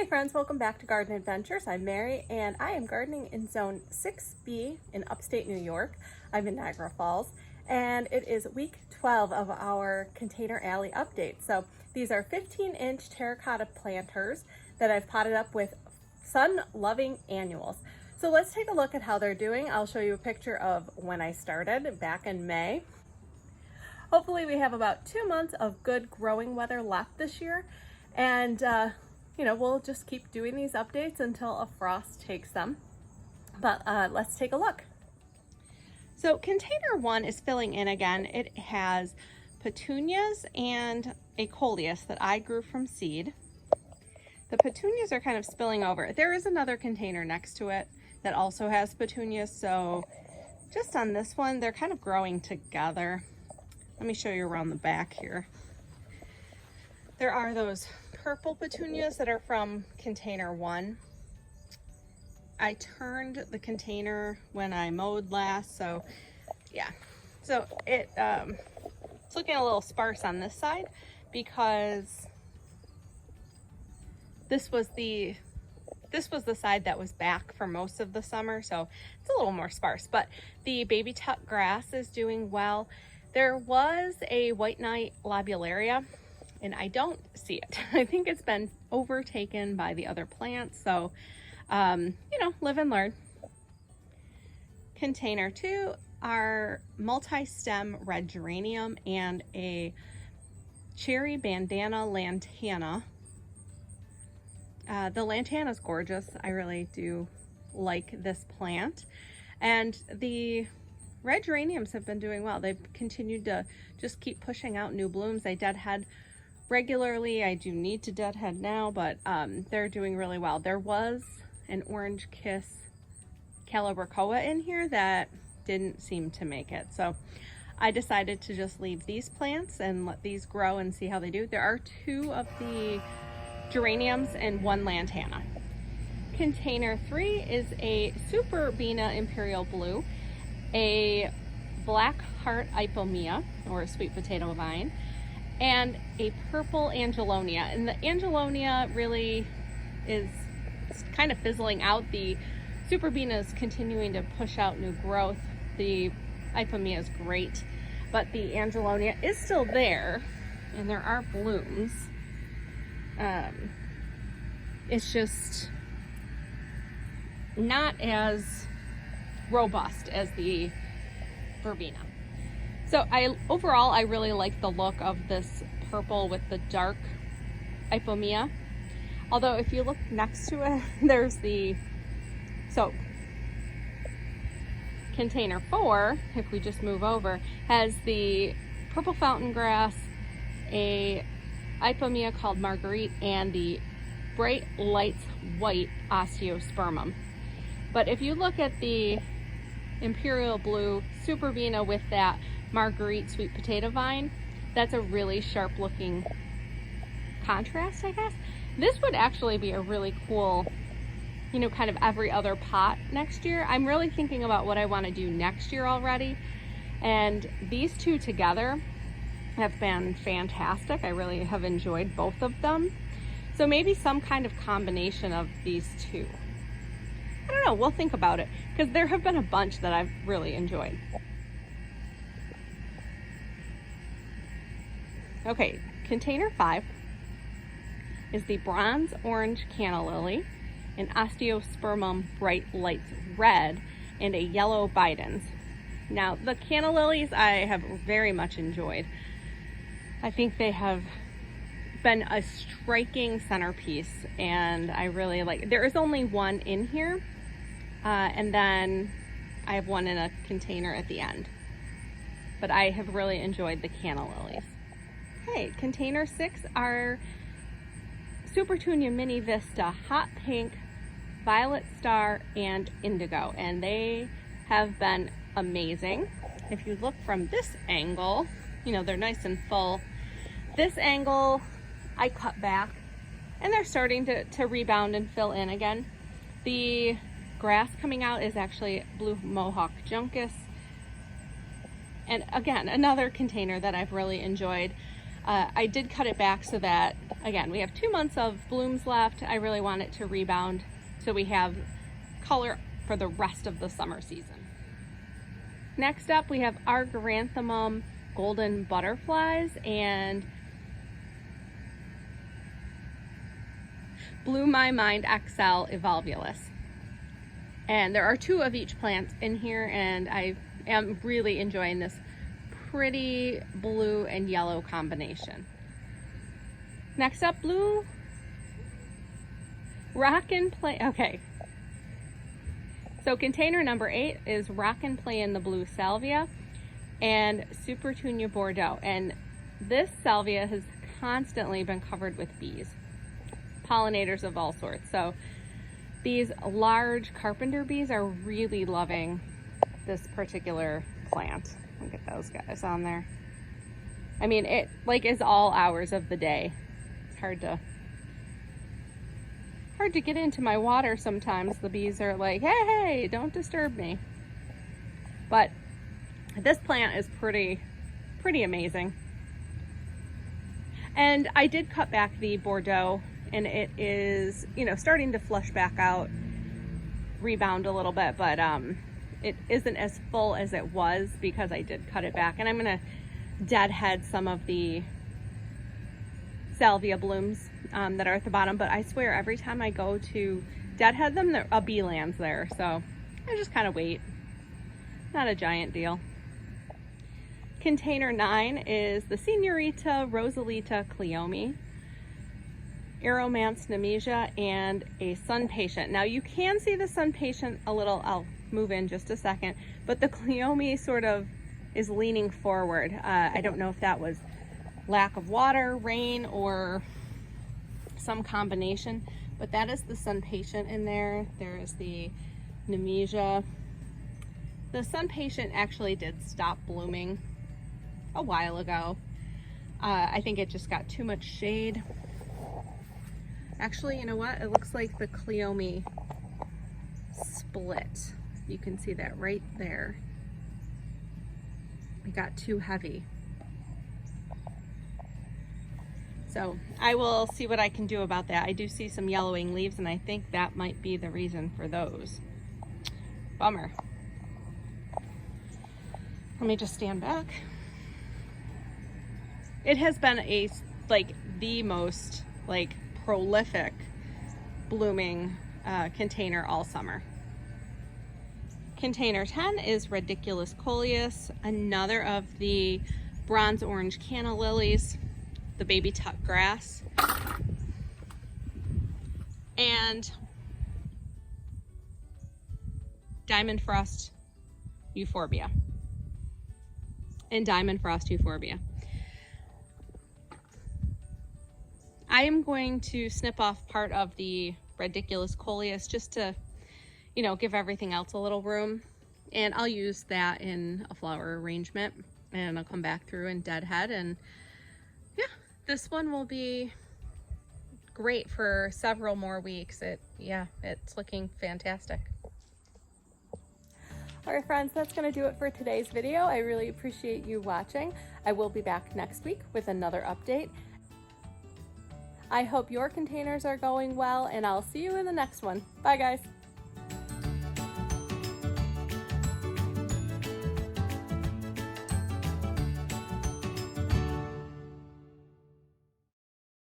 Hey friends, welcome back to Garden Adventures. I'm Mary and I am gardening in Zone 6B in upstate New York. I'm in Niagara Falls and it is week 12 of our Container Alley update. So these are 15-inch terracotta planters that I've potted up with sun-loving annuals. So let's take a look at how they're doing. I'll show you a picture of when I started back in May. Hopefully we have about 2 months of good growing weather left this year, and we'll just keep doing these updates until a frost takes them. But let's take a look. So container 1 is filling in again. It has petunias and a coleus that I grew from seed. The petunias are kind of spilling over. There is another container next to it that also has petunias, so just on this one, they're kind of growing together. Let me show you around the back here. There are those purple petunias that are from container 1. I turned the container when I mowed last, so yeah. So it's looking a little sparse on this side because this was the side that was back for most of the summer, so it's a little more sparse. But the baby tuck grass is doing well. There was a white knight lobularia, and I don't see it. I think it's been overtaken by the other plants. So, live and learn. Container 2 are multi-stem red geranium and a cherry bandana lantana. The lantana is gorgeous. I really do like this plant. And the red geraniums have been doing well. They've continued to just keep pushing out new blooms. They deadhead regularly. I do need to deadhead now, but they're doing really well. There was an orange kiss calibrachoa in here that didn't seem to make it. So I decided to just leave these plants and let these grow and see how they do. There are 2 of the geraniums and 1 lantana. Container 3 is a Superbena Imperial Blue, a black heart Ipomea, or a sweet potato vine, and a purple Angelonia. And the Angelonia really is kind of fizzling out. The Superbena is continuing to push out new growth. The Ipomea is great, but the Angelonia is still there, and there are blooms. It's just not as robust as the verbena. So overall I really like the look of this purple with the dark Ipomea. Although if you look next to it, there's container 4, if we just move over, has the purple fountain grass, a Ipomea called Marguerite, and the bright lights white Osteospermum. But if you look at the Imperial Blue Superbena with that Marguerite sweet potato vine, that's a really sharp looking contrast, I guess. This would actually be a really cool, kind of every other pot next year. I'm really thinking about what I want to do next year already, and these 2 together have been fantastic. I really have enjoyed both of them. So maybe some kind of combination of these 2. I don't know, we'll think about it, because there have been a bunch that I've really enjoyed. Okay, container 5 is the bronze orange canna lily, an Osteospermum bright lights red, and a yellow bidens. Now, the canna lilies I have very much enjoyed. I think they have been a striking centerpiece, and I really like it. There is only 1 in here, and then I have 1 in a container at the end. But I have really enjoyed the canna lilies. Okay, container 6 are Supertunia Mini Vista Hot Pink, Violet Star, and Indigo, and they have been amazing. If you look from this angle, they're nice and full. This angle I cut back, and they're starting to rebound and fill in again. The grass coming out is actually Blue Mohawk Juncus, and again, another container that I've really enjoyed. I did cut it back so that, again, we have 2 months of blooms left. I really want it to rebound so we have color for the rest of the summer season. Next up, we have Argyranthemum golden butterflies and Blew My Mind XL evolvulus. And there are 2 of each plant in here, and I am really enjoying this pretty blue and yellow combination. Next up, blue Rockin' Play. Okay, so container number 8 is Rockin' Playin' the Blue Salvia and Supertunia Bordeaux. And this salvia has constantly been covered with bees, pollinators of all sorts. So these large carpenter bees are really loving this particular plant. Look at those guys on there. I mean, it like is all hours of the day. It's hard to get into my water sometimes. The bees are like, hey, don't disturb me. But this plant is pretty amazing. And I did cut back the Bordeaux, and it is, you know, starting to flush back out, rebound a little bit, but it isn't as full as it was because I did cut it back. And I'm gonna deadhead some of the salvia blooms that are at the bottom, but I swear every time I go to deadhead them, a bee lands there. So I just kind of wait. Not a giant deal. Container 9 is the Senorita Rosalita Cleome, Aromance Nemesia, and a Sun Patient. Now you can see the Sun Patient a little, I'll move in just a second, but the Cleome sort of is leaning forward. I don't know if that was lack of water, rain, or some combination, but that is the Sun Patient in there. There is the Nemesia. The Sun Patient actually did stop blooming a while ago. I think it just got too much shade. Actually, you know what? It looks like the Cleome split. You can see that right there. It got too heavy. So I will see what I can do about that. I do see some yellowing leaves, and I think that might be the reason for those. Bummer. Let me just stand back. It has been the most prolific blooming container all summer. Container 10 is Ridiculous Coleus, another of the bronze orange canna lilies, the baby tuck grass, and Diamond Frost Euphorbia. I am going to snip off part of the Ridiculous Coleus just to, you know, give everything else a little room. And I'll use that in a flower arrangement, and I'll come back through and deadhead. And yeah, this one will be great for several more weeks. It's looking fantastic. All right, friends, that's going to do it for today's video. I really appreciate you watching. I will be back next week with another update. I hope your containers are going well, and I'll see you in the next one. Bye, guys.